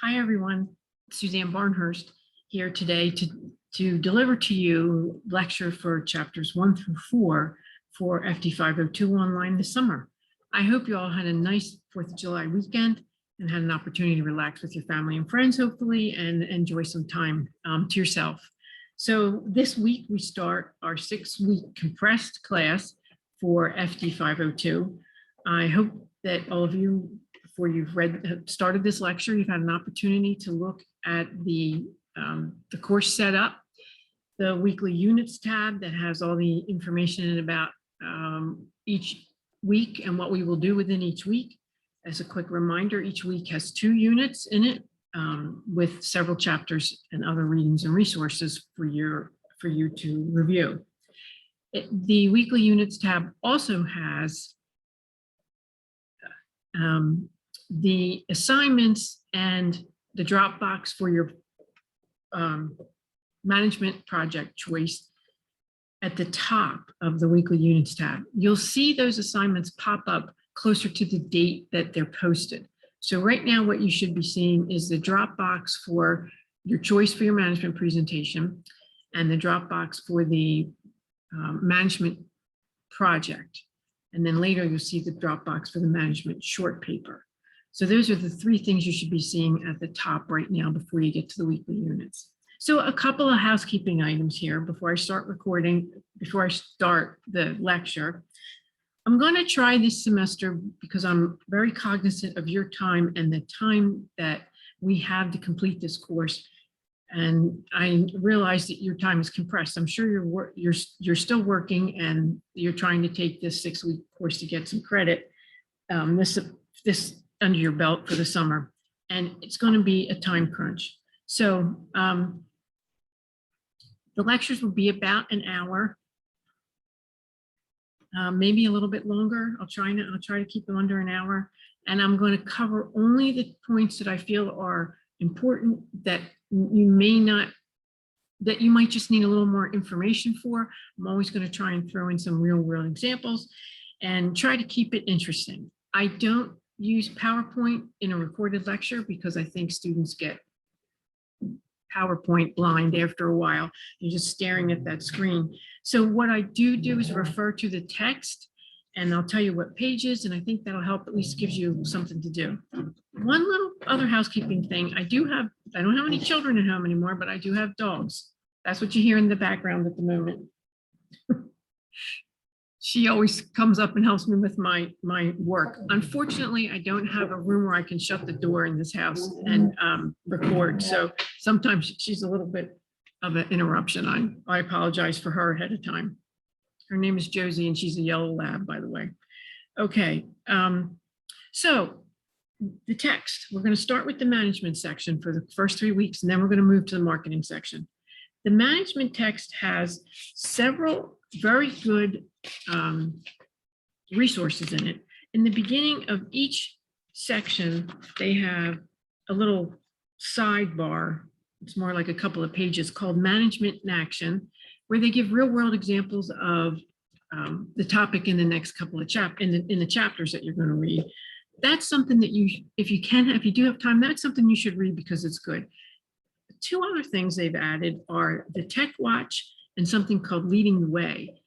Hi, everyone. Suzanne Barnhurst here today to deliver to you lecture for chapters 1 through 4 for FD502 online this summer. I hope you all had a nice 4th of July weekend and had an opportunity to relax with your family and friends, hopefully, and enjoy some time to yourself. So this week we start our 6-week compressed class for FD502. I hope that all of you, before you've started this lecture, you've had an opportunity to look at the course setup, the weekly units tab that has all the information in about each week and what we will do within each week. As a quick reminder, each week has 2 units in it with several chapters and other readings and resources for you to review. The weekly units tab also has the assignments and the Dropbox for your management project choice at the top of the weekly units tab. You'll see those assignments pop up closer to the date that they're posted. So right now what you should be seeing is the Dropbox for your choice for your management presentation and the Dropbox for the management project. And then later you'll see the Dropbox for the management short paper. So those are the 3 things you should be seeing at the top right now before you get to the weekly units. So a couple of housekeeping items here before I start recording, before I start the lecture. I'm going to try this semester, because I'm very cognizant of your time and the time that we have to complete this course. And I realize that your time is compressed. I'm sure you're still working and you're trying to take this 6-week course to get some credit, this under your belt for the summer, and it's going to be a time crunch. So the lectures will be about an hour, maybe a little bit longer. I'll try to keep them under an hour, and I'm going to cover only the points that I feel are important that you might just need a little more information for. I'm always going to try and throw in some real world examples and try to keep it interesting. I don't use PowerPoint in a recorded lecture because I think students get PowerPoint blind after a while. You're just staring at that screen. So what I do is refer to the text, and I'll tell you what pages, and I think that'll help, at least gives you something to do. One little other housekeeping thing, I don't have any children at home anymore, but I do have dogs. That's what you hear in the background at the moment. She always comes up and helps me with my work. Unfortunately, I don't have a room where I can shut the door in this house and record. So sometimes she's a little bit of an interruption. I apologize for her ahead of time. Her name is Josie, and she's a yellow lab, by the way. Okay, so the text, we're going to start with the management section for the first 3 weeks, and then we're going to move to the marketing section. The management text has several very good resources in it. In the beginning of each section, they have a little sidebar. It's more like a couple of pages called Management in Action, where they give real world examples of the topic in the next couple of in the chapters that you're going to read. That's something that if you do have time, that's something you should read because it's good. 2 other things they've added are the Tech Watch and something called Leading the Way.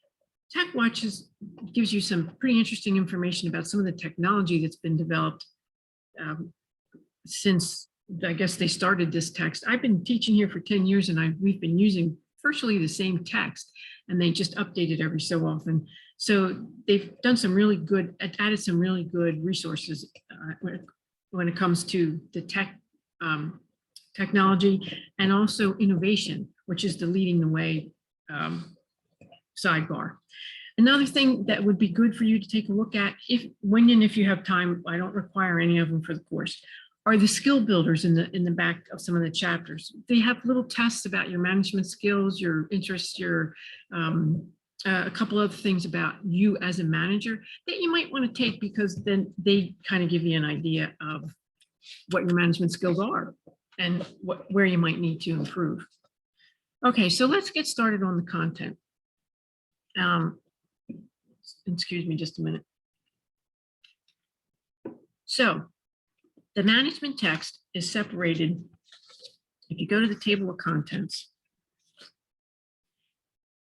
Tech Watch gives you some pretty interesting information about some of the technology that's been developed since, I guess, they started this text. I've been teaching here for 10 years, and we've been using virtually the same text, and they just update it every so often. So they've done some really good, added some really good resources when it comes to the technology and also innovation, which is the Leading the Way sidebar. Another thing that would be good for you to take a look at, if you have time, I don't require any of them for the course, are the skill builders in the back of some of the chapters. They have little tests about your management skills, your interests, a couple other things about you as a manager that you might want to take, because then they kind of give you an idea of what your management skills are and where you might need to improve. Okay, so let's get started on the content. Excuse me just a minute. So The management text is separated. If you go to the table of contents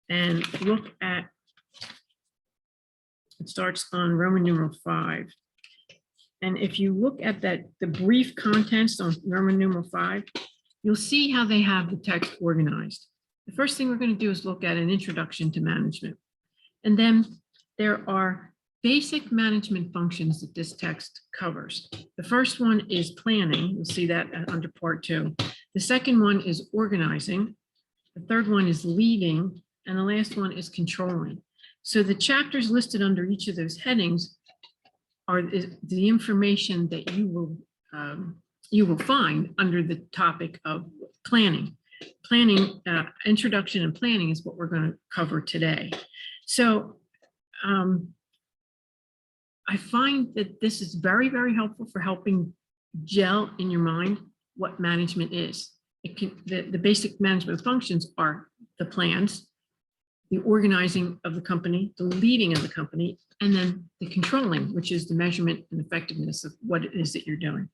and look at, it starts on Roman numeral 5. And if you look at that, the brief contents on Roman numeral 5, you'll see how they have the text organized. The first thing we're going to do is look at an introduction to management. And then there are basic management functions that this text covers. The first one is planning. You'll see that under part 2. The second one is organizing. The third one is leading. And the last one is controlling. So the chapters listed under each of those headings are the information that you will find under the topic of planning. Planning, introduction and planning is what we're going to cover today. So I find that this is very, very helpful for helping gel in your mind what management is. The basic management functions are the plans, the organizing of the company, the leading of the company, and then the controlling, which is the measurement and effectiveness of what it is that you're doing.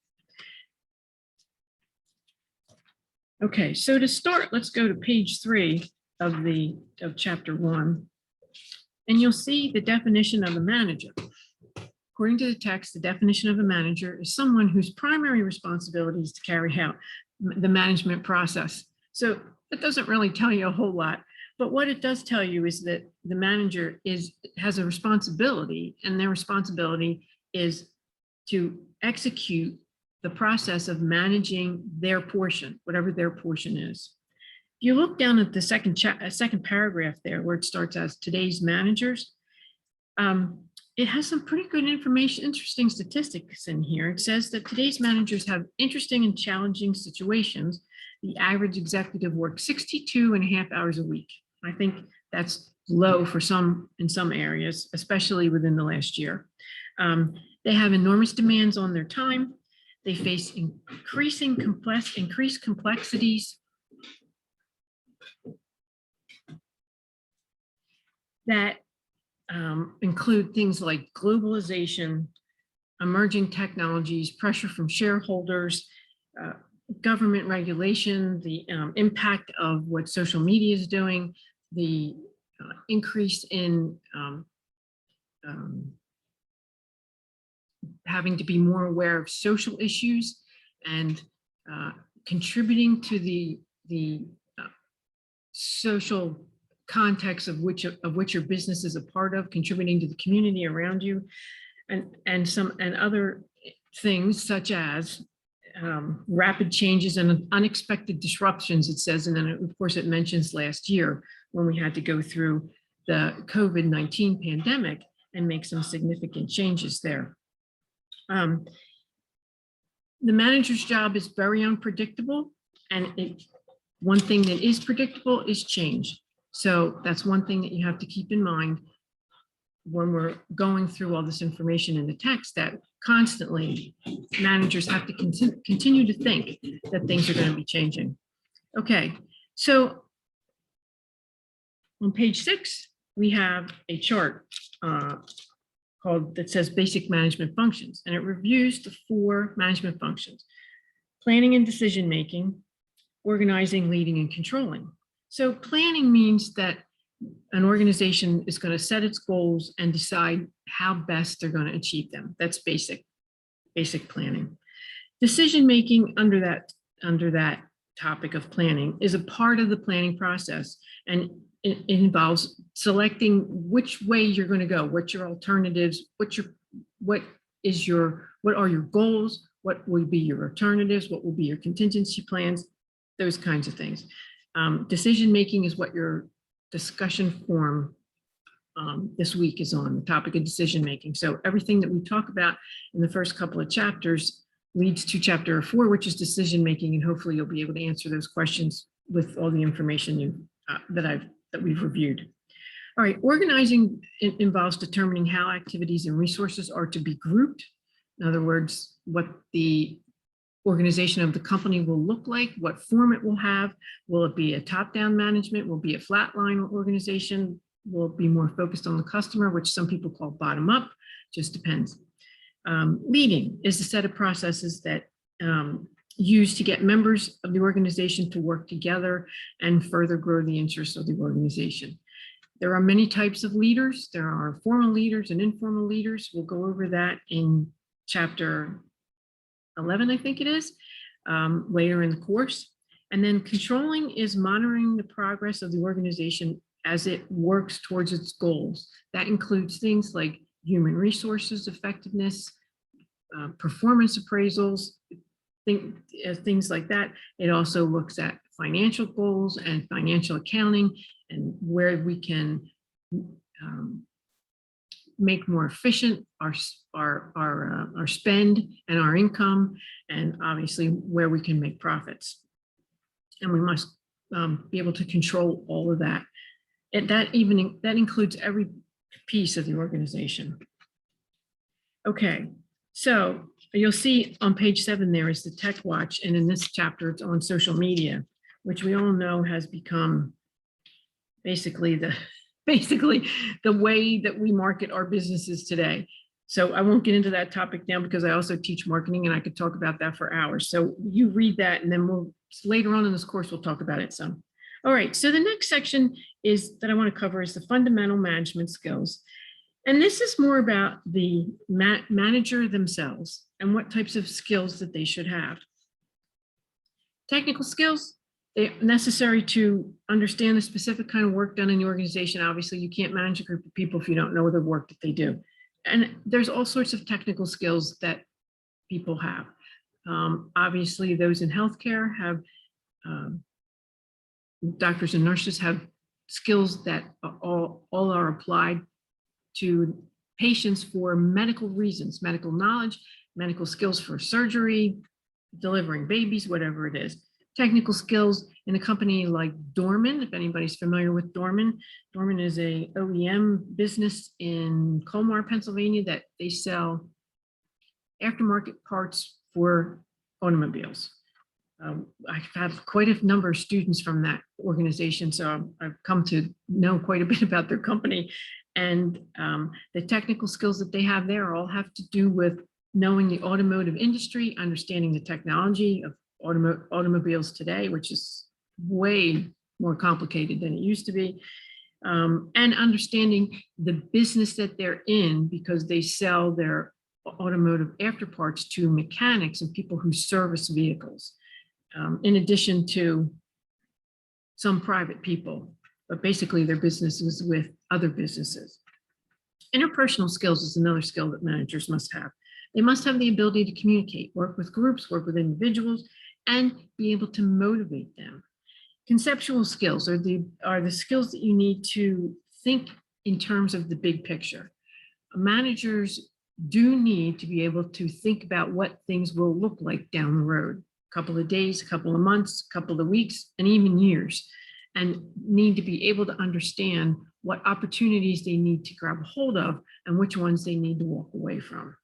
Okay, so to start, let's go to page 3 of chapter 1, and you'll see the definition of a manager. According to the text, the definition of a manager is someone whose primary responsibility is to carry out the management process. So that doesn't really tell you a whole lot, but what it does tell you is that the manager has a responsibility, and their responsibility is to execute the process of managing their portion, whatever their portion is. If you look down at the second paragraph there, where it starts as today's managers, it has some pretty good information, interesting statistics in here. It says that today's managers have interesting and challenging situations. The average executive works 62.5 hours a week. I think that's low for in some areas, especially within the last year. They have enormous demands on their time. They face increased complexities that include things like globalization, emerging technologies, pressure from shareholders, government regulation, the impact of what social media is doing, the increase in having to be more aware of social issues and contributing to the social context of which your business is a part of, contributing to the community around you, and other things such as rapid changes and unexpected disruptions, it says, and then of course it mentions last year when we had to go through the COVID-19 pandemic and make some significant changes there. The manager's job is very unpredictable, and one thing that is predictable is change. So that's one thing that you have to keep in mind when we're going through all this information in the text, that constantly managers have to continue to think that things are going to be changing. Okay, so on page 6, we have a chart that says basic management functions, and it reviews the 4 management functions: planning and decision making, organizing, leading, and controlling. So planning means that an organization is going to set its goals and decide how best they're going to achieve them. That's basic planning. Decision making under that topic of planning is a part of the planning process, and it involves selecting which way you're going to go, what's your alternatives, what are your goals, what will be your alternatives, what will be your contingency plans, those kinds of things. Decision making is what your discussion forum this week is on, the topic of decision making. So everything that we talk about in the first couple of chapters leads to chapter 4, which is decision making, and hopefully you'll be able to answer those questions with all the information that we've reviewed. All right, organizing involves determining how activities and resources are to be grouped. In other words, what the organization of the company will look like, what form it will have. Will it be a top-down management? Will it be a flatline organization? Will it be more focused on the customer, which some people call bottom-up? Just depends. Leading is the set of processes that used to get members of the organization to work together and further grow the interests of the organization. There are many types of leaders. There are formal leaders and informal leaders. We'll go over that in chapter 11, I think it is, later in the course. And then controlling is monitoring the progress of the organization as it works towards its goals. That includes things like human resources effectiveness, performance appraisals, things like that. It also looks at financial goals and financial accounting and where we can make more efficient our spend and our income, and obviously where we can make profits. And we must be able to control all of that. And that includes every piece of the organization. Okay, so you'll see on page 7 there is the Tech Watch, and in this chapter it's on social media, which we all know has become basically the way that we market our businesses today. So I won't get into that topic now because I also teach marketing and I could talk about that for hours. So you read that and then later on in this course, we'll talk about it some. All right, so the next section that I want to cover is the fundamental management skills. And this is more about the manager themselves and what types of skills that they should have. Technical skills, they're necessary to understand the specific kind of work done in the organization. Obviously, you can't manage a group of people if you don't know the work that they do. And there's all sorts of technical skills that people have. Obviously, those in healthcare have, doctors and nurses have skills that all are applied to patients for medical reasons, medical knowledge, medical skills for surgery, delivering babies, whatever it is. Technical skills in a company like Dorman, if anybody's familiar with Dorman. Dorman is a OEM business in Colmar, Pennsylvania, that they sell aftermarket parts for automobiles. I've had quite a number of students from that organization, so I've come to know quite a bit about their company. And the technical skills that they have there all have to do with knowing the automotive industry, understanding the technology of automobiles today, which is way more complicated than it used to be, and understanding the business that they're in because they sell their automotive afterparts to mechanics and people who service vehicles, in addition to some private people, but basically their business is with other businesses. Interpersonal skills is another skill that managers must have. They must have the ability to communicate, work with groups, work with individuals, and be able to motivate them. Conceptual skills are the skills that you need to think in terms of the big picture. Managers do need to be able to think about what things will look like down the road, a couple of days, a couple of months, a couple of weeks, and even years, and need to be able to understand what opportunities they need to grab a hold of and which ones they need to walk away from,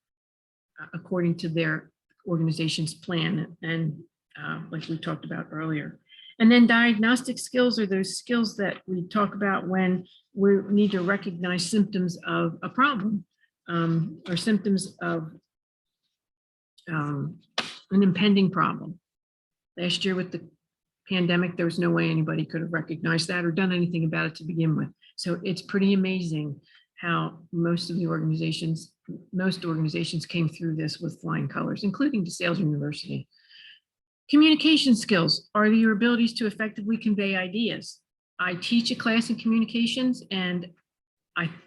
according to their organization's plan and like we talked about earlier. And then diagnostic skills are those skills that we talk about when we need to recognize symptoms of a problem or symptoms of an impending problem. Last year with the pandemic, there was no way anybody could have recognized that or done anything about it to begin with. So it's pretty amazing how most organizations came through this with flying colors, including DeSales University. Communication skills are your abilities to effectively convey ideas. I teach a class in communications, and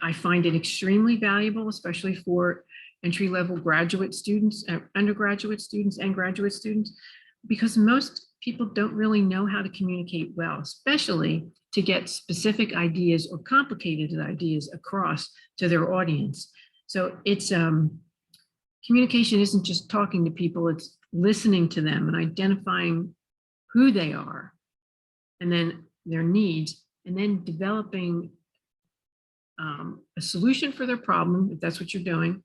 I find it extremely valuable, especially for entry-level graduate students, undergraduate students, and graduate students, because most people don't really know how to communicate well, especially to get specific ideas or complicated ideas across to their audience. So it's communication isn't just talking to people, it's listening to them and identifying who they are and then their needs, and then developing a solution for their problem, if that's what you're doing,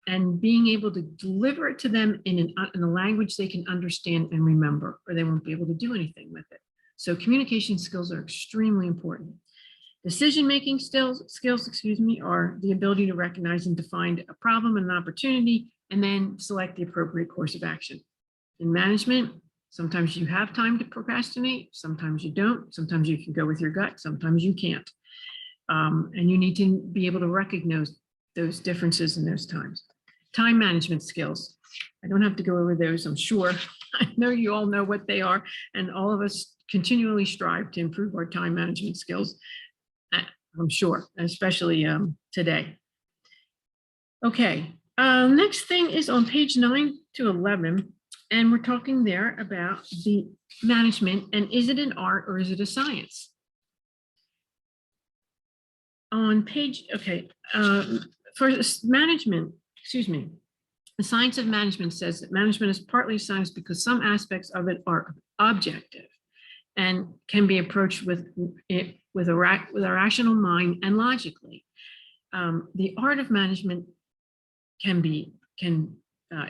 and being able to deliver it to them in a language they can understand and remember, or they won't be able to do anything with it. So communication skills are extremely important. Decision-making skills, are the ability to recognize and define a problem and an opportunity, and then select the appropriate course of action. In management, sometimes you have time to procrastinate, sometimes you don't, sometimes you can go with your gut, sometimes you can't. And you need to be able to recognize those differences in those times. Time management skills. I don't have to go over those, I'm sure. I know you all know what they are, and all of us continually strive to improve our time management skills, I'm sure, especially today. Okay, next thing is on page 9 to 11, and we're talking there about the management, and is it an art or is it a science? On page, okay, for management, excuse me, the science of management says that management is partly science because some aspects of it are objective and can be approached with a rational mind and logically. The art of management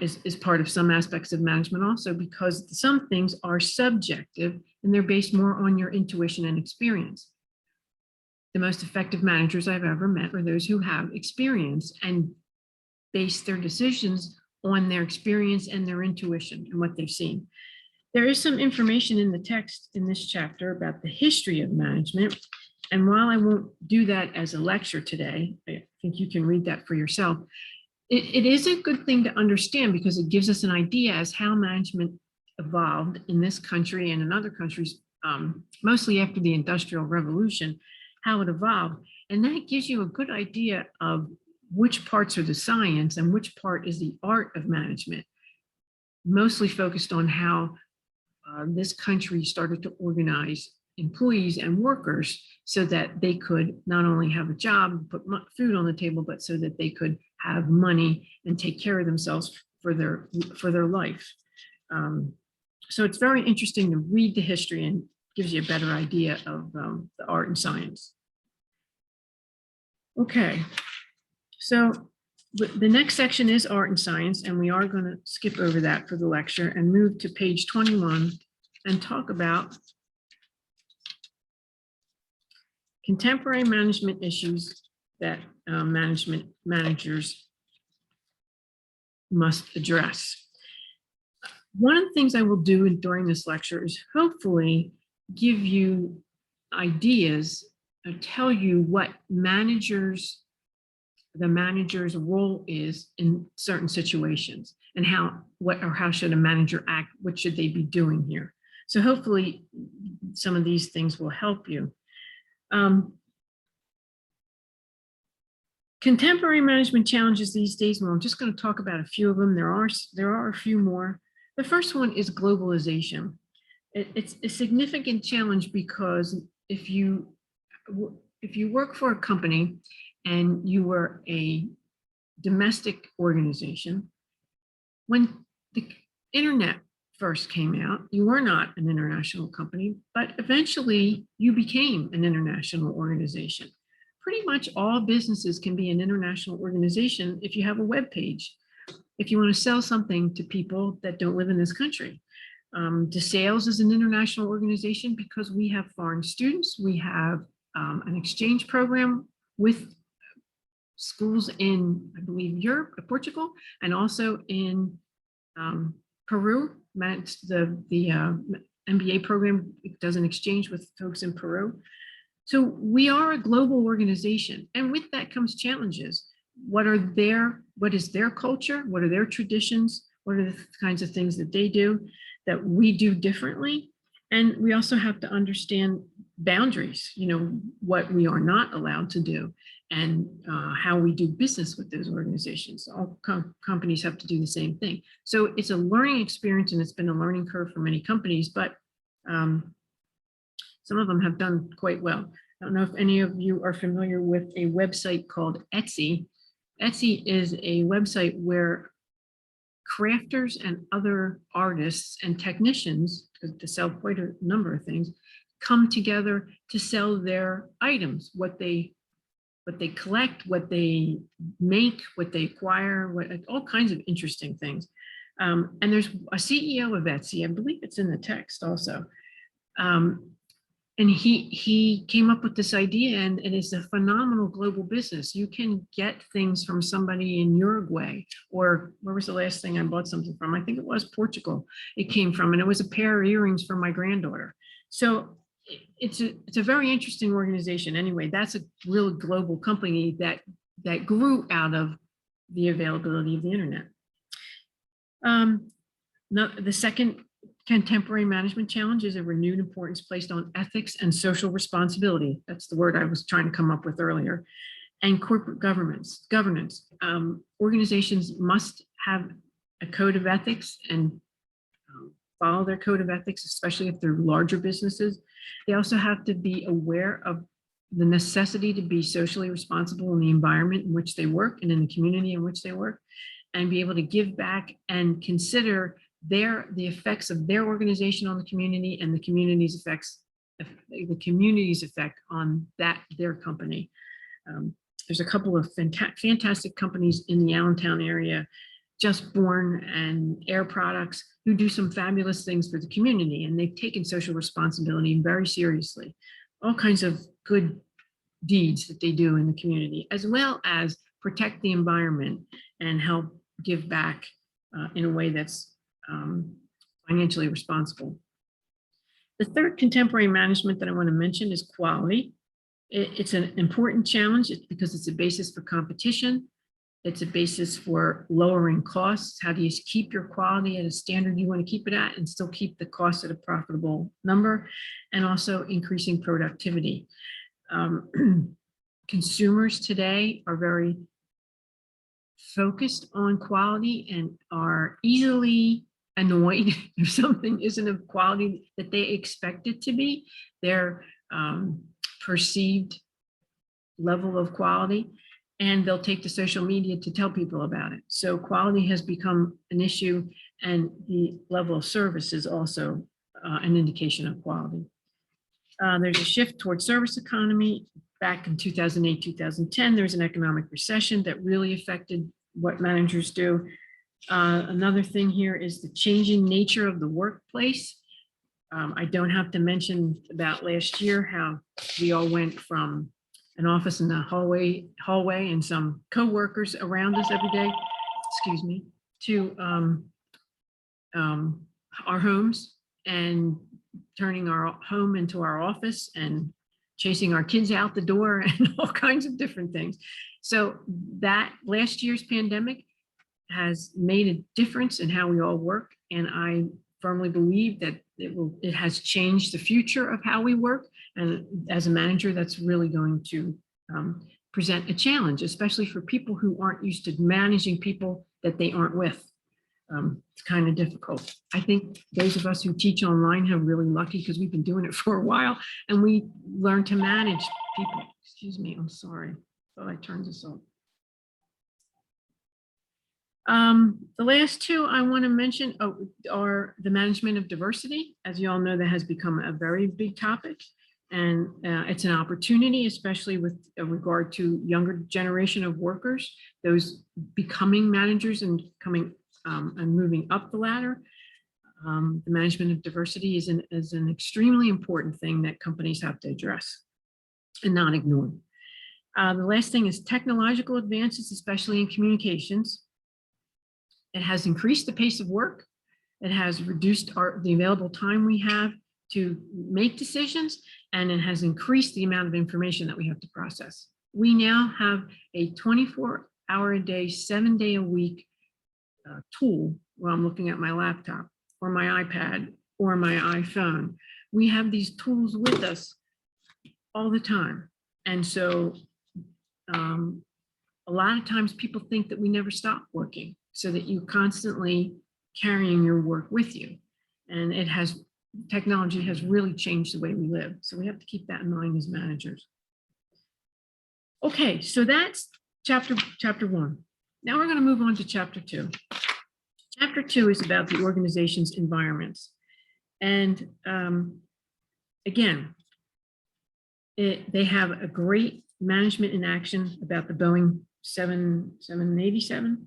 is part of some aspects of management also, because some things are subjective and they're based more on your intuition and experience. The most effective managers I've ever met are those who have experience and base their decisions on their experience and their intuition and what they've seen. There is some information in the text in this chapter about the history of management. And while I won't do that as a lecture today, I think you can read that for yourself. It is a good thing to understand because it gives us an idea as how management evolved in this country and in other countries, mostly after the Industrial Revolution, how it evolved. And that gives you a good idea of which parts are the science and which part is the art of management, mostly focused on how this country started to organize employees and workers so that they could not only have a job, put food on the table, but so that they could have money and take care of themselves for their life. So it's very interesting to read the history and gives you a better idea of the art and science. Okay, so the next section is art and science, and we are going to skip over that for the lecture and move to page 21 and talk about contemporary management issues that managers must address. One of the things I will do during this lecture is hopefully give you ideas or tell you what the manager's role is in certain situations and how should a manager act, what should they be doing here. So hopefully some of these things will help you. Contemporary management challenges these days, well, I'm just going to talk about a few of them. There are a few more. The first one is globalization. It's a significant challenge because if you work for a company and you were a domestic organization, when the internet first came out, you were not an international company, but eventually you became an international organization. Pretty much all businesses can be an international organization if you have a web page. If you want to sell something to people that don't live in this country. DeSales is an international organization because we have foreign students. We have an exchange program with schools in, I believe, Europe, Portugal, and also in Peru. The MBA program does an exchange with folks in Peru. So we are a global organization, and with that comes challenges. What is their culture? What are their traditions? What are the kinds of things that they do that we do differently? And we also have to understand boundaries, what we are not allowed to do and how we do business with those organizations. All companies have to do the same thing. So it's a learning experience, and it's been a learning curve for many companies, but some of them have done quite well. I don't know if any of you are familiar with a website called Etsy. Etsy is a website where crafters and other artists and technicians, to sell quite a number of things, come together to sell their items, what they collect, what they make, what they acquire, all kinds of interesting things. And there's a CEO of Etsy, I believe it's in the text also. And he came up with this idea, and it is a phenomenal global business. You can get things from somebody in Uruguay, or where was the last thing I bought something from? I think it was Portugal. It came from, and it was a pair of earrings for my granddaughter. So it's a very interesting organization. Anyway, that's a real global company that grew out of the availability of the internet. The second contemporary management challenge is a renewed importance placed on ethics and social responsibility. That's the word I was trying to come up with earlier. And corporate governance. Organizations must have a code of ethics and follow their code of ethics, especially if they're larger businesses. They also have to be aware of the necessity to be socially responsible in the environment in which they work and in the community in which they work, and be able to give back and consider the effects of their organization on the community and the community's effect on their company. There's a couple of fantastic companies in the Allentown area, Just Born and Air Products, who do some fabulous things for the community, and they've taken social responsibility very seriously. All kinds of good deeds that they do in the community, as well as protect the environment and help give back in a way that's financially responsible. The third contemporary management that I want to mention is quality. It's an important challenge because it's a basis for competition. It's a basis for lowering costs. How do you keep your quality at a standard you want to keep it at and still keep the cost at a profitable number, and also increasing productivity. Consumers today are very focused on quality and are easily annoyed if something isn't of quality that they expect it to be, their perceived level of quality, and they'll take to social media to tell people about it. So quality has become an issue, and the level of service is also an indication of quality. There's a shift towards service economy. Back in 2008, 2010, there was an economic recession that really affected what managers do. Another thing here is the changing nature of the workplace. I don't have to mention about last year how we all went from an office in the hallway and some co-workers around us every day, excuse me, to our homes, and turning our home into our office and chasing our kids out the door and all kinds of different things. So that last year's pandemic has made a difference in how we all work. And I firmly believe that it has changed the future of how we work. And as a manager, that's really going to present a challenge, especially for people who aren't used to managing people that they aren't with. It's kind of difficult. I think those of us who teach online have really lucky because we've been doing it for a while and we learn to manage people. Excuse me, I'm sorry. Thought I turned this off. The last two I want to mention are the management of diversity. As you all know, that has become a very big topic, and it's an opportunity, especially with regard to younger generation of workers, those becoming managers and coming and moving up the ladder. The management of diversity is an extremely important thing that companies have to address and not ignore. The last thing is technological advances, especially in communications. It has increased the pace of work. It has reduced the available time we have to make decisions, and it has increased the amount of information that we have to process. We now have a 24-hour-a-day, 7-day-a-week tool where I'm looking at my laptop or my iPad or my iPhone. We have these tools with us all the time. And so a lot of times people think that we never stop working, so that you constantly carrying your work with you. And technology has really changed the way we live. So we have to keep that in mind as managers. Okay, so that's chapter one. Now we're going to move on to chapter two. Chapter two is about the organization's environments. And again, they have a great management in action about the Boeing 787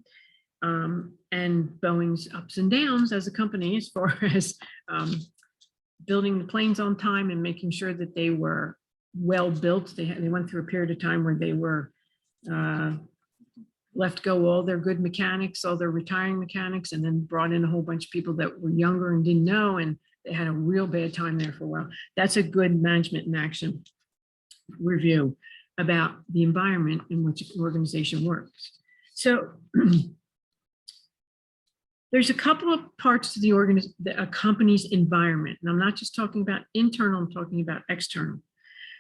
and Boeing's ups and downs as a company, as far as building the planes on time and making sure that they were well built. They went through a period of time where they were left go all their good mechanics, all their retiring mechanics, and then brought in a whole bunch of people that were younger and didn't know, and they had a real bad time there for a while. That's a good management and action review about the environment in which an organization works. So there's a couple of parts to a company's environment, and I'm not just talking about internal, I'm talking about external.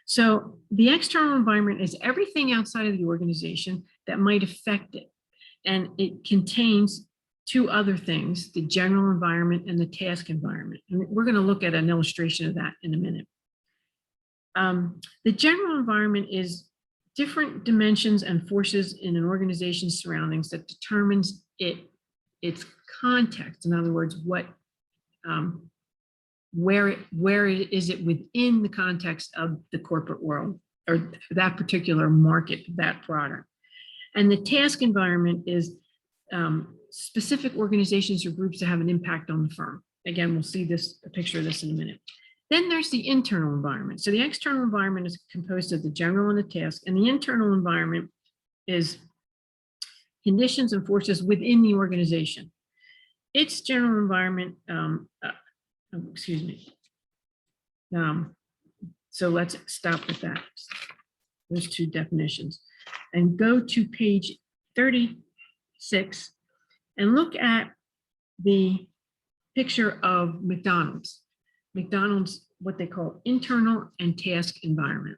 So the external environment is everything outside of the organization that might affect it. And it contains two other things, the general environment and the task environment. And we're going to look at an illustration of that in a minute. The general environment is different dimensions and forces in an organization's surroundings that determines its context. In other words, where is it within the context of the corporate world or that particular market, that product. And the task environment is specific organizations or groups that have an impact on the firm. Again, we'll see a picture of this in a minute. Then there's the internal environment. So the external environment is composed of the general and the task, and the internal environment is conditions and forces within the organization. Its general environment, so let's stop with that. Those two definitions and go to page 36 and look at the picture of McDonald's. McDonald's, what they call internal and task environment.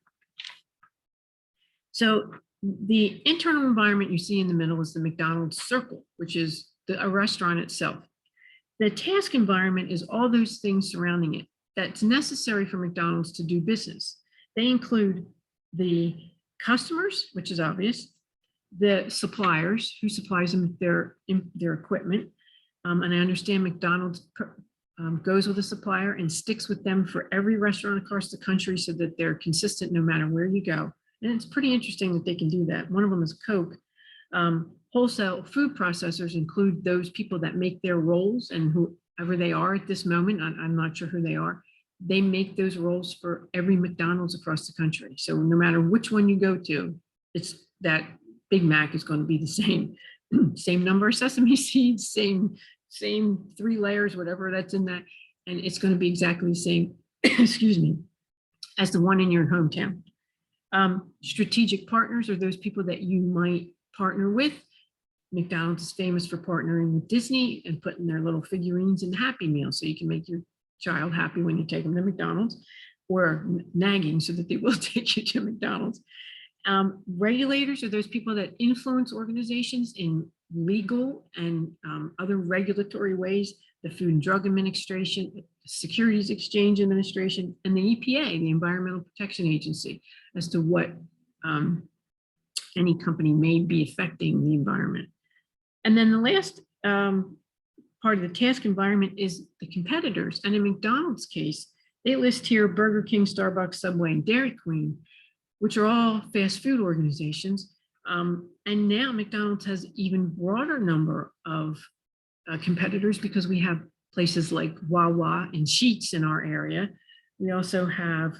So the internal environment you see in the middle is the McDonald's circle, which is a restaurant itself. The task environment is all those things surrounding it that's necessary for McDonald's to do business. They include the customers, which is obvious, the suppliers who supplies them with their equipment. And I understand McDonald's goes with a supplier and sticks with them for every restaurant across the country so that they're consistent no matter where you go. And it's pretty interesting that they can do that. One of them is Coke. Wholesale food processors include those people that make their rolls, and whoever they are at this moment, I'm not sure who they are, they make those rolls for every McDonald's across the country. So no matter which one you go to, it's that Big Mac is going to be the same, same number of sesame seeds, same 3 layers, whatever that's in that. And it's going to be exactly the same, excuse me, as the one in your hometown. Strategic partners are those people that you might partner with. McDonald's is famous for partnering with Disney and putting their little figurines in the Happy Meal so you can make your child happy when you take them to McDonald's, or nagging so that they will take you to McDonald's. Regulators are those people that influence organizations in legal and other regulatory ways, the Food and Drug Administration, the Securities Exchange Administration, and the EPA, the Environmental Protection Agency, as to what any company may be affecting the environment. And then the last part of the task environment is the competitors. And in McDonald's case, they list here Burger King, Starbucks, Subway, and Dairy Queen, which are all fast food organizations. And now McDonald's has even broader number of competitors because we have places like Wawa and Sheetz in our area. We also have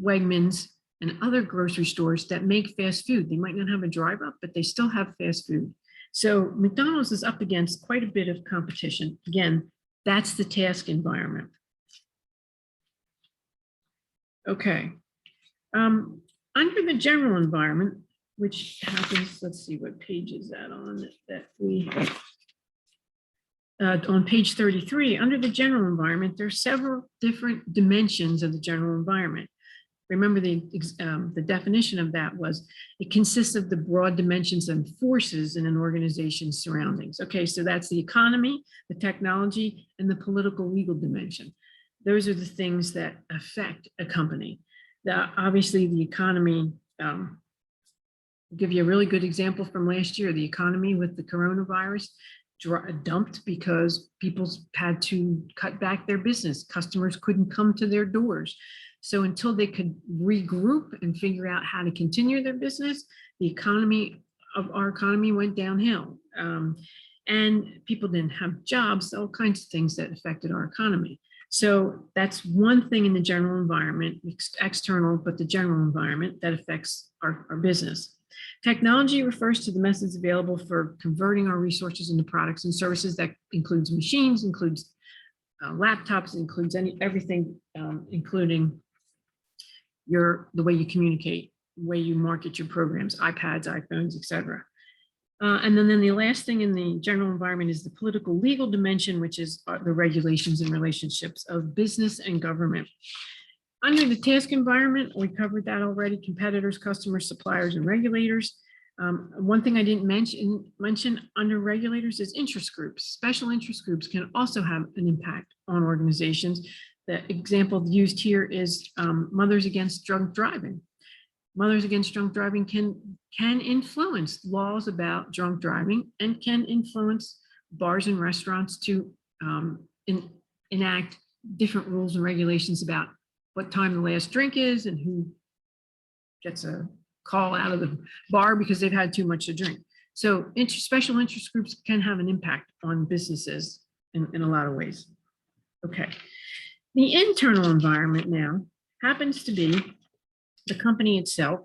Wegmans and other grocery stores that make fast food. They might not have a drive up, but they still have fast food. So McDonald's is up against quite a bit of competition. Again, that's the task environment. Okay. Under the general environment, which happens, let's see, what page is that on, on page 33, under the general environment, there are several different dimensions of the general environment. Remember the definition of that was, it consists of the broad dimensions and forces in an organization's surroundings. Okay, so that's the economy, the technology, and the political legal dimension. Those are the things that affect a company. Obviously, the economy, I'll give you a really good example from last year. The economy with the coronavirus dumped because people had to cut back their business. Customers couldn't come to their doors. So until they could regroup and figure out how to continue their business, the economy of our economy went downhill. And people didn't have jobs, all kinds of things that affected our economy. So that's one thing in the general environment, external, but the general environment that affects our business. Technology refers to the methods available for converting our resources into products and services. That includes machines, includes laptops, includes everything, including the way you communicate, the way you market your programs, iPads, iPhones, etc. And then the last thing in the general environment is the political legal dimension, which is the regulations and relationships of business and government. Under the task environment, we covered that already: competitors, customers, suppliers, and regulators. One thing I didn't mention under regulators is interest groups. Special interest groups can also have an impact on organizations. The example used here is Mothers Against Drunk Driving. Mothers Against Drunk Driving can influence laws about drunk driving and can influence bars and restaurants to enact different rules and regulations about what time the last drink is and who gets a call out of the bar because they've had too much to drink. So special interest groups can have an impact on businesses in a lot of ways. Okay. The internal environment now happens to be the company itself,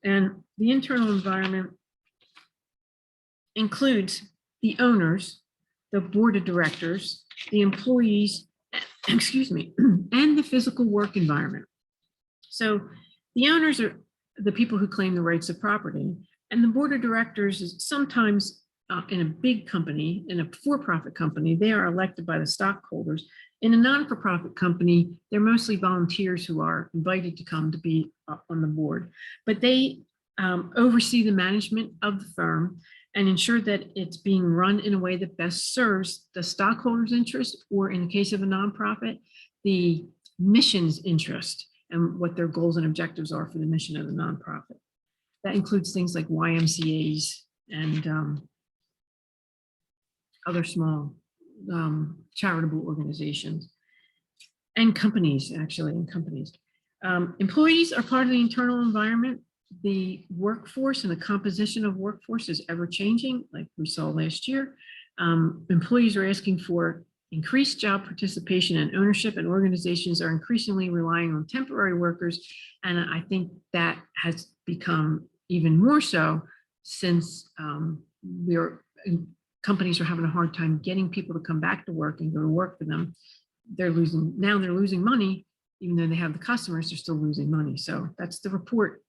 and the internal environment includes the owners, the board of directors, the employees, excuse me, and the physical work environment. So the owners are the people who claim the rights of property, and the board of directors is sometimes in a big company, in a for-profit company, they are elected by the stockholders. In a non-for-profit company, they're mostly volunteers who are invited to come to be on the board, but they oversee the management of the firm and ensure that it's being run in a way that best serves the stockholders' interest, or in the case of a nonprofit, the mission's interest and what their goals and objectives are for the mission of the nonprofit. That includes things like YMCAs and other small charitable organizations and companies, actually, and companies. Employees are part of the internal environment. The workforce and the composition of workforce is ever changing, like we saw last year. Employees are asking for increased job participation and ownership, and organizations are increasingly relying on temporary workers. And I think that has become even more so since companies are having a hard time getting people to come back to work and go to work for them. They're losing money, even though they have the customers, they're still losing money. So that's the report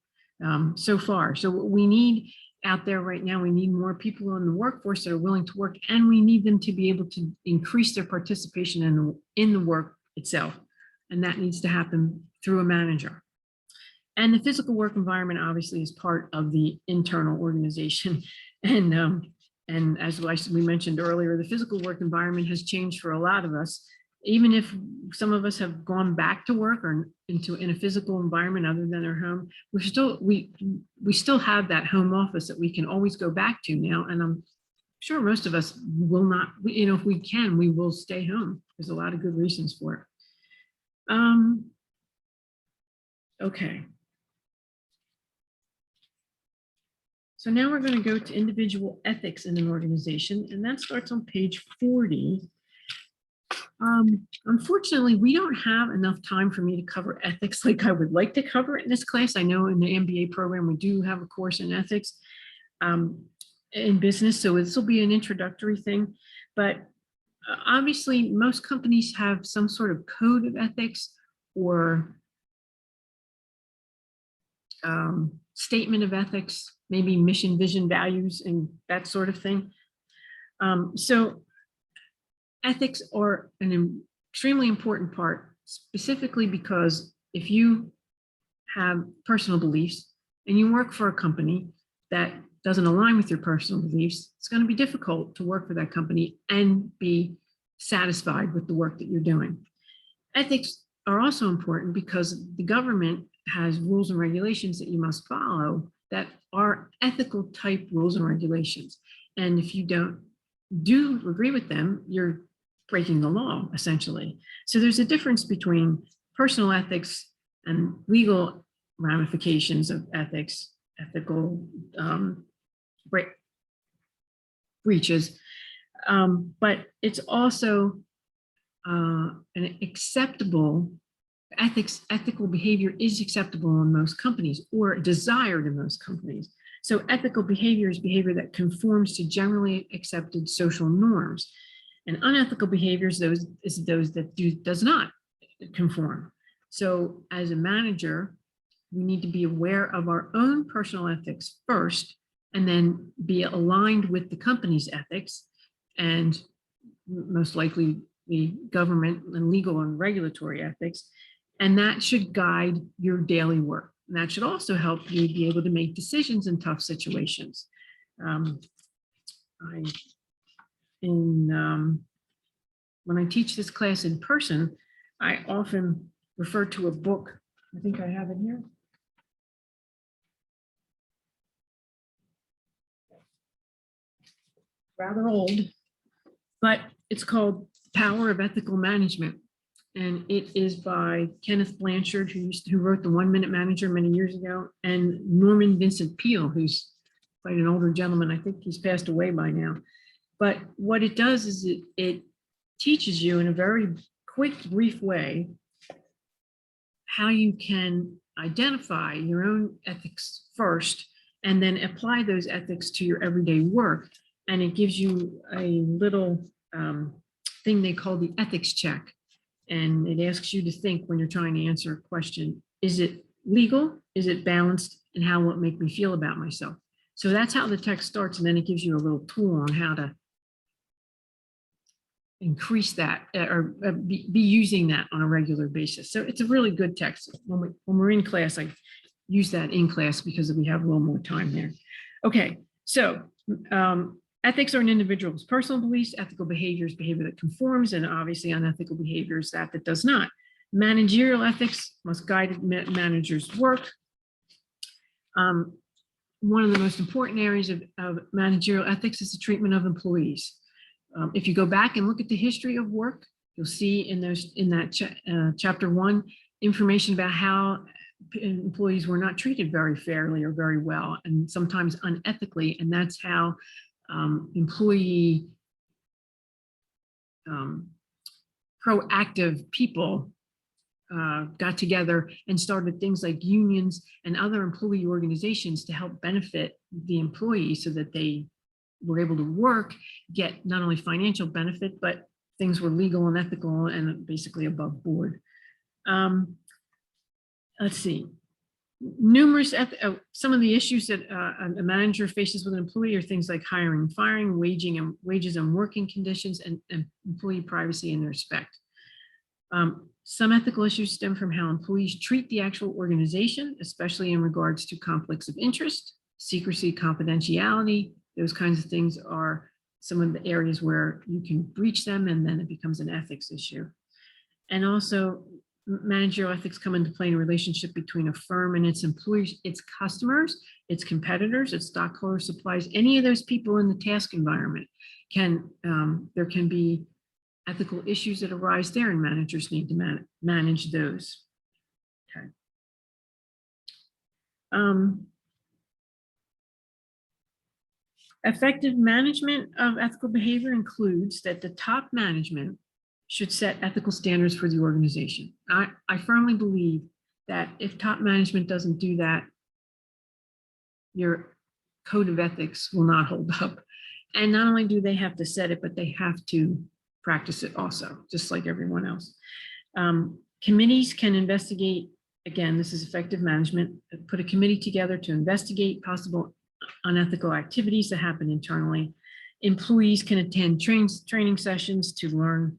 so far. So what we need out there right now, we need more people in the workforce that are willing to work, and we need them to be able to increase their participation in the work itself. And that needs to happen through a manager. And the physical work environment obviously is part of the internal organization. And as we mentioned earlier, the physical work environment has changed for a lot of us. Even if some of us have gone back to work or in a physical environment other than our home, we still have that home office that we can always go back to now. And I'm sure most of us will not, if we can, we will stay home. There's a lot of good reasons for it. Okay. So now we're going to go to individual ethics in an organization, and that starts on page 40. Unfortunately, we don't have enough time for me to cover ethics like I would like to cover it in this class. I know in the MBA program, we do have a course in ethics in business, so this will be an introductory thing. But obviously, most companies have some sort of code of ethics or statement of ethics, maybe mission, vision, values, and that sort of thing. So ethics are an extremely important part, specifically because if you have personal beliefs and you work for a company that doesn't align with your personal beliefs, it's going to be difficult to work for that company and be satisfied with the work that you're doing. Ethics are also important because the government has rules and regulations that you must follow that are ethical type rules and regulations. And if you don't agree with them, you're breaking the law, essentially. So there's a difference between personal ethics and legal ramifications of ethics, ethical breaches. But it's also an acceptable ethical behavior is acceptable in most companies or desired in most companies. So ethical behavior is behavior that conforms to generally accepted social norms. And unethical behaviors those that does not conform. So as a manager, we need to be aware of our own personal ethics first, and then be aligned with the company's ethics, and most likely the government and legal and regulatory ethics. And that should guide your daily work. And that should also help you be able to make decisions in tough situations. When I teach this class in person, I often refer to a book. I think I have it here. Rather old, but it's called Power of Ethical Management. And it is by Kenneth Blanchard, who wrote The 1 Minute Manager many years ago, and Norman Vincent Peale, who's quite an older gentleman. I think he's passed away by now. But what it does is it teaches you in a very quick, brief way how you can identify your own ethics first and then apply those ethics to your everyday work. And it gives you a little thing they call the ethics check. And it asks you to think when you're trying to answer a question, is it legal? Is it balanced? And how will it make me feel about myself? So that's how the text starts. And then it gives you a little tool on how to increase that or be using that on a regular basis. So it's a really good text. When we're in class, I use that in class because we have a little more time there. Okay, so ethics are an individual's personal beliefs, ethical behaviors, behavior that conforms, and obviously unethical behaviors that does not. Managerial ethics must guide managers' work. One of the most important areas of managerial ethics is the treatment of employees. If you go back and look at the history of work, you'll see in that chapter 1 information about how employees were not treated very fairly or very well, and sometimes unethically, and that's how employee proactive people got together and started things like unions and other employee organizations to help benefit the employees so that they were able to work, get not only financial benefit, but things were legal and ethical and basically above board. Let's see. Some of the issues that a manager faces with an employee are things like hiring and firing, wages and working conditions, and employee privacy and respect. Some ethical issues stem from how employees treat the actual organization, especially in regards to conflicts of interest, secrecy, confidentiality. Those kinds of things are some of the areas where you can breach them, and then it becomes an ethics issue. And also, managerial ethics come into play in a relationship between a firm and its employees, its customers, its competitors, its stockholders, suppliers, any of those people in the task environment. There can be ethical issues that arise there, and managers need to manage those. Okay. Effective management of ethical behavior includes that the top management should set ethical standards for the organization. I firmly believe that if top management doesn't do that, your code of ethics will not hold up. And not only do they have to set it, but they have to practice it also, just like everyone else. Committees can investigate, again, this is effective management, put a committee together to investigate possible unethical activities that happen internally. Employees can attend training sessions to learn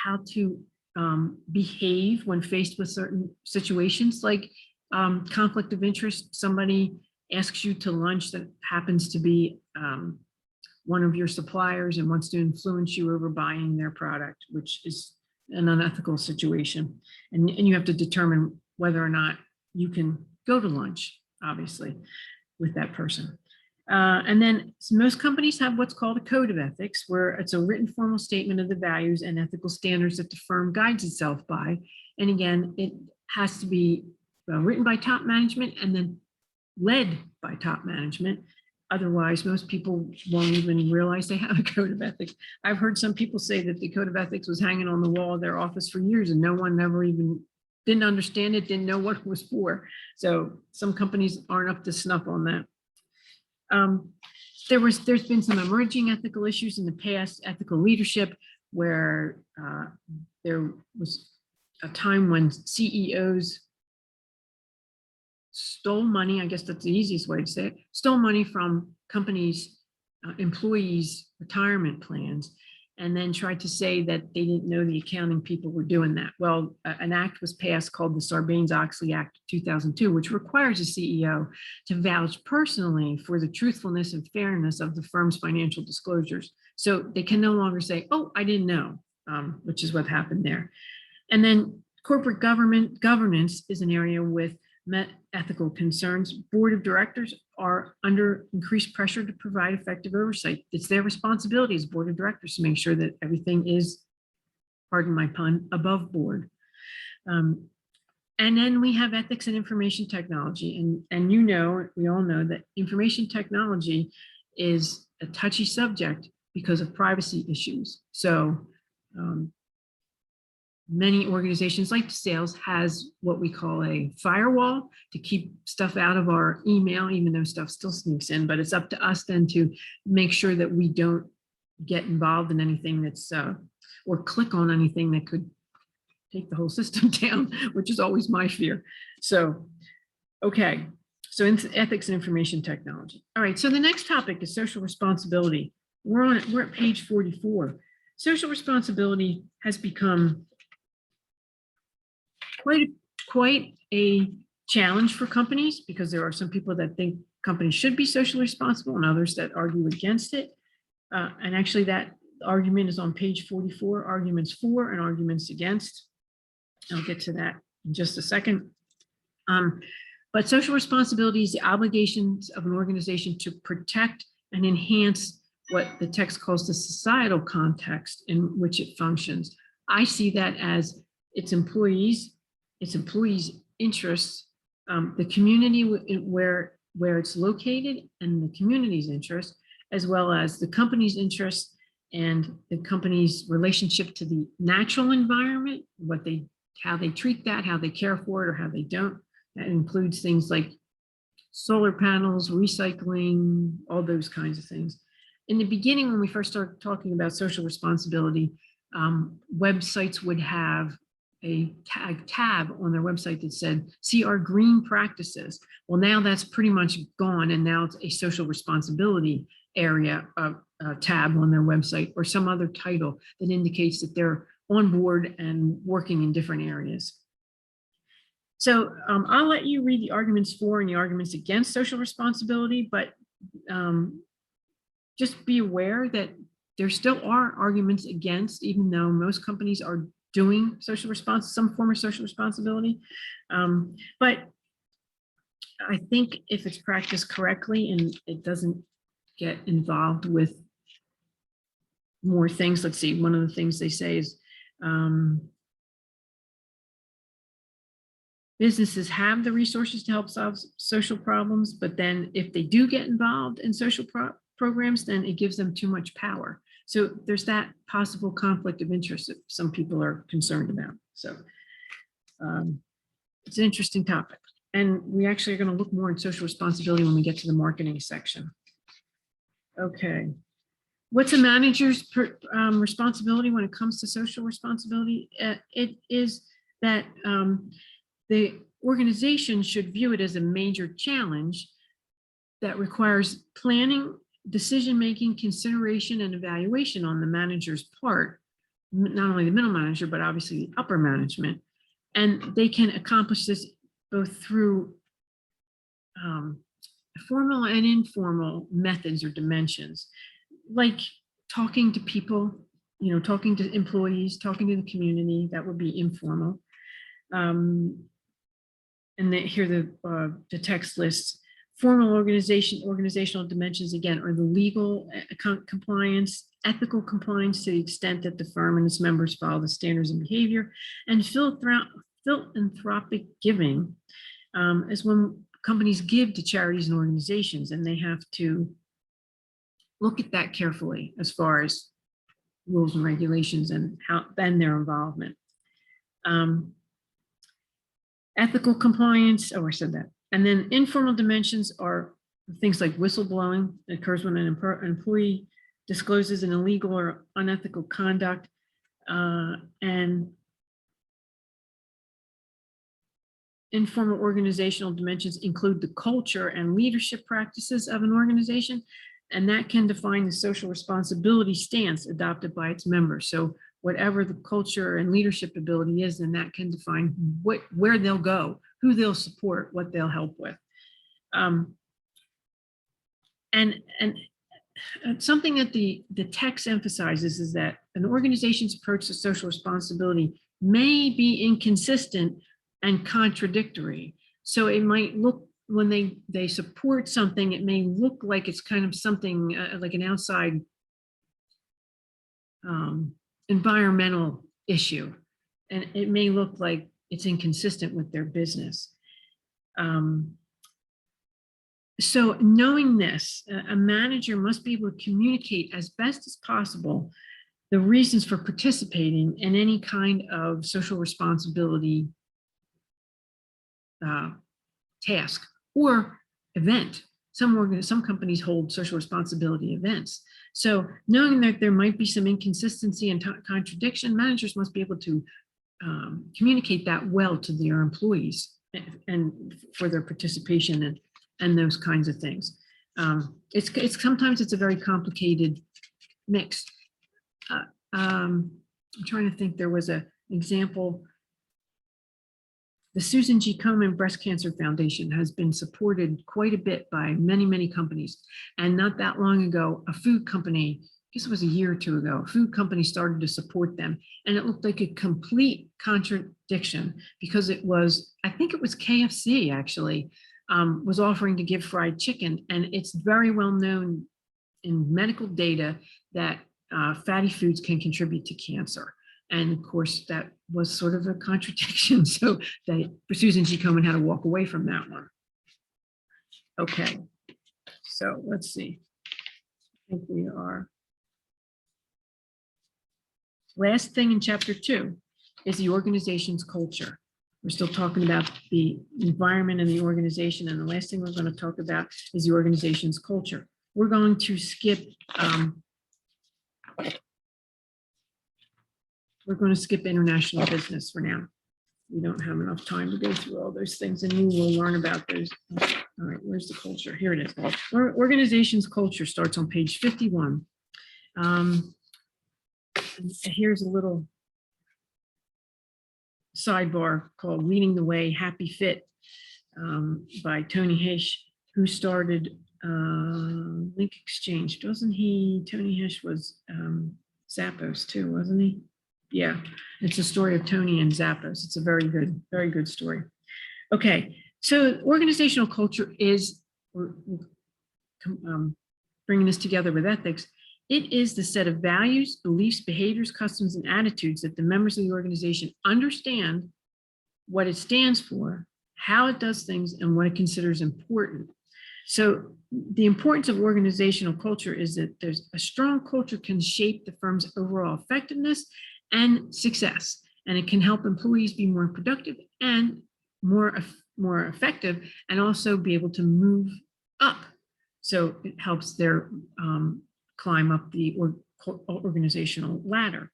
how to behave when faced with certain situations, like conflict of interest. Somebody asks you to lunch that happens to be one of your suppliers and wants to influence you over buying their product, which is an unethical situation. And you have to determine whether or not you can go to lunch, obviously, with that person. And then most companies have what's called a code of ethics, where it's a written formal statement of the values and ethical standards that the firm guides itself by. And again, it has to be written by top management and then led by top management. Otherwise, most people won't even realize they have a code of ethics. I've heard some people say that the code of ethics was hanging on the wall of their office for years and no one ever even didn't understand it, didn't know what it was for. So some companies aren't up to snuff on that. There's been some emerging ethical issues in the past, ethical leadership, where there was a time when CEOs stole money, I guess that's the easiest way to say it, stole money from companies' employees' retirement plans, and then tried to say that they didn't know the accounting people were doing that. Well, an act was passed called the Sarbanes-Oxley Act of 2002, which requires a CEO to vouch personally for the truthfulness and fairness of the firm's financial disclosures. So they can no longer say, oh, I didn't know, which is what happened there. And then corporate governance is an area with met ethical concerns. Board of directors are under increased pressure to provide effective oversight. It's their responsibility as board of directors to make sure that everything is, pardon my pun, above board. And then we have ethics and information technology. And you know, we all know that information technology is a touchy subject because of privacy issues. So many organizations like sales has what we call a firewall to keep stuff out of our email, even though stuff still sneaks in, but it's up to us then to make sure that we don't get involved in anything that's, or click on anything that could take the whole system down, which is always my fear. So, okay, so ethics and information technology. All right, so the next topic is social responsibility. We're at page 44. Social responsibility has become quite a challenge for companies because there are some people that think companies should be socially responsible and others that argue against it. And actually that argument is on page 44, arguments for and arguments against. I'll get to that in just a second. But social responsibility is the obligations of an organization to protect and enhance what the text calls the societal context in which it functions. I see that as its employees' interests, the community where it's located and the community's interest, as well as the company's interest and the company's relationship to the natural environment, how they treat that, how they care for it, or how they don't. That includes things like solar panels, recycling, all those kinds of things. In the beginning, when we first started talking about social responsibility, websites would have a tab on their website that said, see our green practices. Well, now that's pretty much gone. And now it's a social responsibility area tab on their website or some other title that indicates that they're on board and working in different areas. So I'll let you read the arguments for and the arguments against social responsibility, but just be aware that there still are arguments against, even though most companies are doing some form of social responsibility. But I think if it's practiced correctly and it doesn't get involved with more things, let's see, one of the things they say is businesses have the resources to help solve social problems, but then if they do get involved in social programs, then it gives them too much power. So there's that possible conflict of interest that some people are concerned about. So it's an interesting topic. And we actually are going to look more at social responsibility when we get to the marketing section. Okay. What's a manager's responsibility when it comes to social responsibility? It is that the organization should view it as a major challenge that requires planning, decision-making, consideration, and evaluation on the manager's part, not only the middle manager, but obviously the upper management. And they can accomplish this both through formal and informal methods or dimensions, like talking to people, talking to employees, talking to the community. That would be informal. And then here the text lists. Formal organizational dimensions, again, are the legal compliance, ethical compliance to the extent that the firm and its members follow the standards and behavior, and philanthropic giving is when companies give to charities and organizations, and they have to look at that carefully as far as rules and regulations and how then their involvement. Ethical compliance, oh, I said that. And then informal dimensions are things like whistleblowing that occurs when an employee discloses an illegal or unethical conduct. And informal organizational dimensions include the culture and leadership practices of an organization, and that can define the social responsibility stance adopted by its members. So whatever the culture and leadership ability is, then that can define where they'll go, who they'll support, what they'll help with. And something that the text emphasizes is that an organization's approach to social responsibility may be inconsistent and contradictory. So it might look, when they support something, it may look like it's kind of something like an outside environmental issue, and it may look like it's inconsistent with their business. So knowing this, a manager must be able to communicate as best as possible the reasons for participating in any kind of social responsibility task or event. Some companies hold social responsibility events. So knowing that there might be some inconsistency and contradiction, managers must be able to communicate that well to their employees and for their participation and those kinds of things. It's sometimes it's a very complicated mix. I'm trying to think, there was an example. The Susan G. Komen Breast Cancer Foundation has been supported quite a bit by many, many companies. And not that long ago, a food company, I guess it was a year or two ago, a food company started to support them. And it looked like a complete contradiction because it was, I think it was KFC actually, was offering to give fried chicken. And it's very well known in medical data that fatty foods can contribute to cancer. And of course, that was sort of a contradiction. So Susan G. Komen had to walk away from that one. Okay, so let's see. I think we are. Last thing in chapter 2 is the organization's culture. We're still talking about the environment and the organization. And the last thing we're going to talk about is the organization's culture. We're going to skip international business for now. We don't have enough time to go through all those things, and you will learn about those. All right, where's the culture? Here it is. Our organization's culture starts on page 51. Here's a little sidebar called Leading the Way, Happy Fit by Tony Hesh, who started Link Exchange. Wasn't he? Tony Hesh was Zappos too, wasn't he? Yeah, it's a story of Tony and Zappos. It's a very good story. Okay, so organizational culture is, we're bringing this together with ethics. It is the set of values, beliefs, behaviors, customs, and attitudes that the members of the organization understand what it stands for, how it does things, and what it considers important. So the importance of organizational culture is that there's a strong culture can shape the firm's overall effectiveness and success, and it can help employees be more productive and more effective, and also be able to move up. So it helps their climb up the organizational ladder.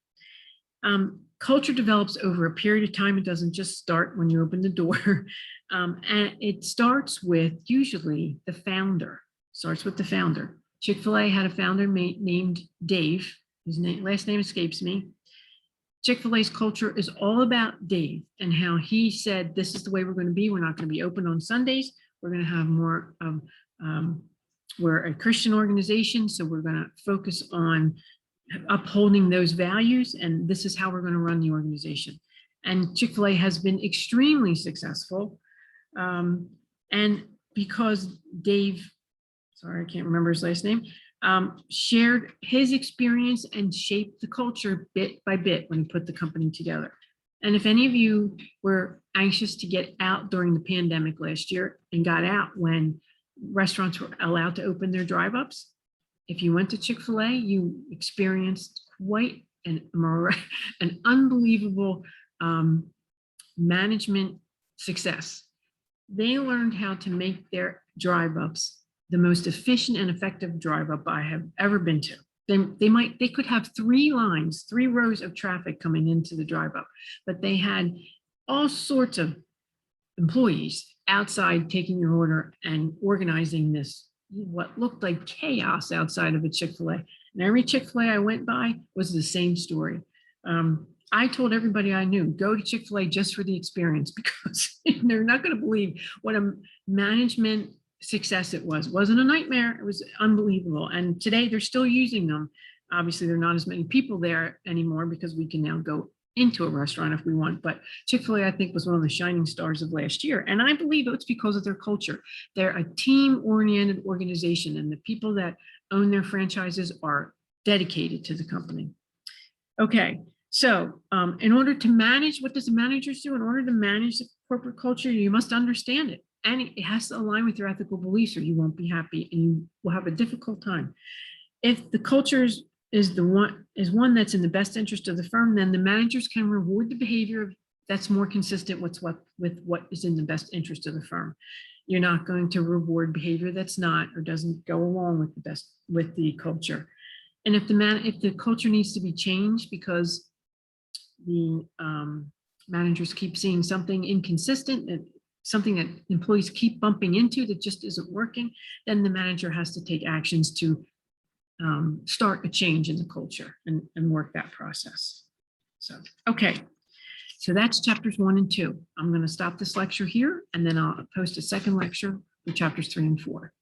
Culture develops over a period of time. It doesn't just start when you open the door. And it starts with usually the founder. Starts with the founder. Chick-fil-A had a founder named Dave. His last name escapes me. Chick-fil-A's culture is all about Dave and how he said, this is the way we're going to be. We're not going to be open on Sundays. We're going to have more of, we're a Christian organization, so we're going to focus on upholding those values, and this is how we're going to run the organization. And Chick-fil-A has been extremely successful. And because Dave, sorry, I can't remember his last name, shared his experience and shaped the culture bit by bit when he put the company together. And if any of you were anxious to get out during the pandemic last year and got out when restaurants were allowed to open their drive-ups, if you went to Chick-fil-A, you experienced quite an unbelievable management success. They learned how to make their drive-ups the most efficient and effective drive-up I have ever been to. They could have 3 lines, 3 rows of traffic coming into the drive-up, but they had all sorts of employees outside taking your order and organizing this, what looked like chaos outside of a Chick-fil-A. And every Chick-fil-A I went by was the same story. I told everybody I knew, go to Chick-fil-A just for the experience, because they're not going to believe what a management success it was. It wasn't a nightmare. It was unbelievable. And today they're still using them. Obviously, there are not as many people there anymore because we can now go into a restaurant if we want. But Chick-fil-A, I think, was one of the shining stars of last year. And I believe it's because of their culture. They're a team-oriented organization, and the people that own their franchises are dedicated to the company. Okay, so in order to manage, what does the managers do? In order to manage the corporate culture, you must understand it. And it has to align with your ethical beliefs, or you won't be happy and you will have a difficult time. If the culture is one that's in the best interest of the firm, then the managers can reward the behavior that's more consistent with what is in the best interest of the firm. You're not going to reward behavior that's not or doesn't go along with the culture. And if the culture needs to be changed because the managers keep seeing something inconsistent, something that employees keep bumping into that just isn't working, then the manager has to take actions to start a change in the culture and work that process. So, okay. So that's chapters 1 and 2. I'm going to stop this lecture here, and then I'll post a second lecture for chapters 3 and 4.